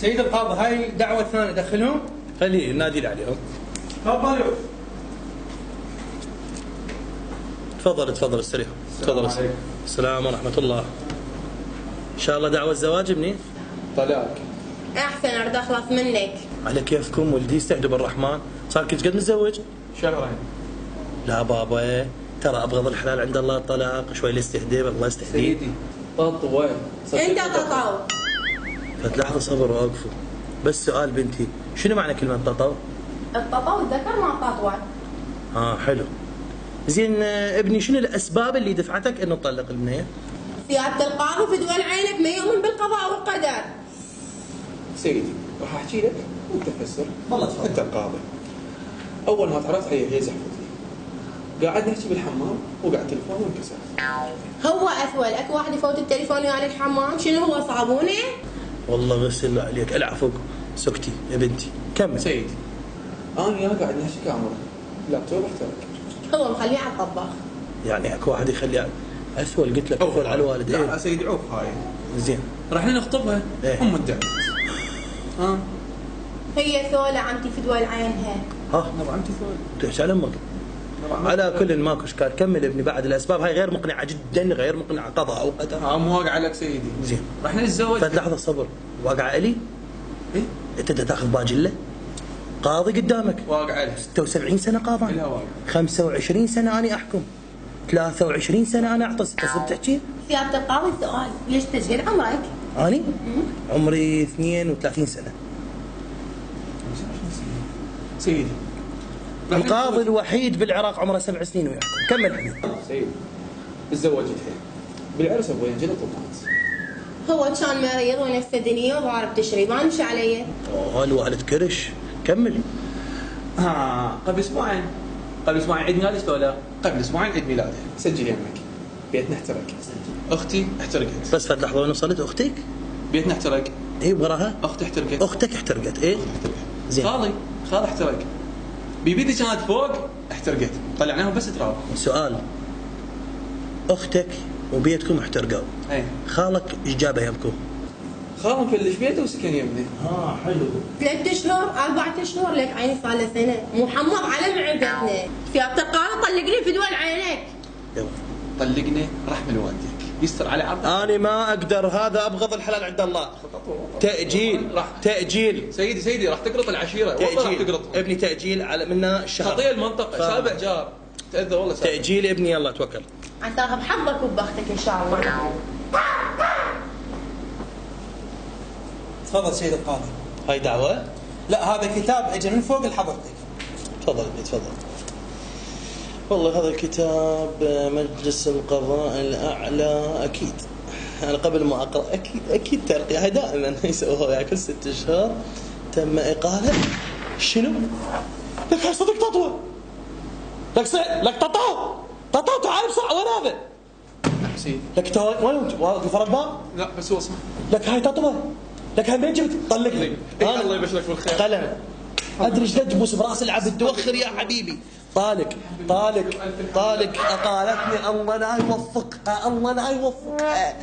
سيد القاضي هاي دعوة ثانية دخلهم. خليه نادي عليهم. تفضلوا. تفضل استريح. تفضل. السلام ورحمة الله. إن شاء الله دعوة الزواج ابني؟ طلاق. أحسن أرد أخلص منك. على كيفكم ولدي استهدوا بالرحمن. صار كل قد متزوج؟ شهرين. لا بابا ترى أبغض الحلال عند الله الطلاق. شوي الاستهداء الله يستهديه. سيدي ططوة. أنت تطاو. فتلحظة صبر وأوقفوا. بس سؤال بنتي شنو معنى كلمة تطاو؟ التطاو الذكر مع التطوع. حلو. زين ابني شنو الأسباب اللي دفعتك إنه تطلق البنية؟ سيادة القاضي في دول عينك ما يؤمن بالقضاء والقدر. سيدي راح احكي لك وانت تفسر. والله تفضل. انت القاضي. اول ما تعرفت هي زحفت لي. قاعد نحكي بالحمام وقعد تليفون وانكسر. هو أسول أكو واحد يفوت التليفون ويا الحمام شنو هو صابونة؟ والله غسل عليك العفو. سكتي يا بنتي كمل. سيدي انا وياه قاعد نحكي كاميرا اللابتوب احترق. هو مخليه على الطباخ. يعني اكو واحد يخلي اسول قلت لك اسول على الوالد. لا سيدي عوف هاي. زين راح نخطبها. ام الدعوة. هي ثولة عمتي في دول عينها. نبغى عمتي ثولة. تحكي على امك. على كل ماكو اشكال. كمل ابني بعد الاسباب هاي غير مقنعه جدا غير مقنعه قضاء او قدر. مو واقع لك سيدي. زين راح نتزوج. لحظه صبر. واقعه الي؟ ايه انت تاخذ باجله؟ قاضي قدامك. واقع لها. 76 سنه قاضي. لها واقع. 25 سنه انا احكم. 23 سنه انا اعطس. تصدق تحكي؟ سيادة القاضي سؤال ليش تسجيل عمرك؟ اني؟ عمري 32 سنه. سيدي القاضي الوحيد بالعراق عمره 7 سنين ويحكم. كمل حبيبي. سيدي تزوجت هي بالعرس ابوي انجلط ومات. هو كان مريض ونفسه دنيا وضارب تشريب ما مشي علي. الوالد كرش. كمل. قبل اسبوعين عيد ميلادك ولا؟ قبل اسبوعين عيد ميلاده. سجل يمك. بيتنا احترق. اختي احترقت. بس فد لحظه وين وصلت اختك؟ بيتنا احترق. اي وراها؟ اختي احترقت. اختك احترقت. ايه زين. خال احترق. بيبيتي كانت فوق احترقت. طلعناهم بس تراب. سؤال اختك وبيتكم احترقوا. ايه خالك ايش جابه يمكم؟ خال مفلش بيته وسكن يمني. حلو. 3 اشهر 4 اشهر لك عيني صار له سنه محمض على معدتنا. سيادة القاضي طلقني في دول عينك. طلقني رحم لوالديك يستر على عرضك. انا ما اقدر. هذا ابغض الحلال عند الله. تأجيل سيدي راح تقرط العشيره. والله راح تقرط ابني. تأجيل على منا الشهر. خطيه المنطقه. سابع جار تأذى والله. تأجيل ابني. يلا توكل. عساها بحظك وبختك ان شاء الله. تفضل سيد القاضي. هاي دعوة؟ لا هذا كتاب اجى من فوق لحضرتك. تفضل ابني تفضل. والله هذا الكتاب مجلس القضاء الأعلى أكيد. أنا قبل ما أقرأ أكيد ترقية. هاي دائما يسووها وياك كل 6 أشهر تم إقالة. شنو؟ لك هاي صدق تطوة. لك تطو تعال بسرعة. وين هذا؟ سيدي لك وين واقف ورا الباب؟ لا بس هو اسمه. لك هاي تطوة. لك هاي من جبت؟ طلق لي. الله يبشرك بالخير. قلم. ادري ايش تبوس براس العبد. توخر يا حبيبي. طالق اقالتني. الله لا يوفقها. الله لا يوفقها.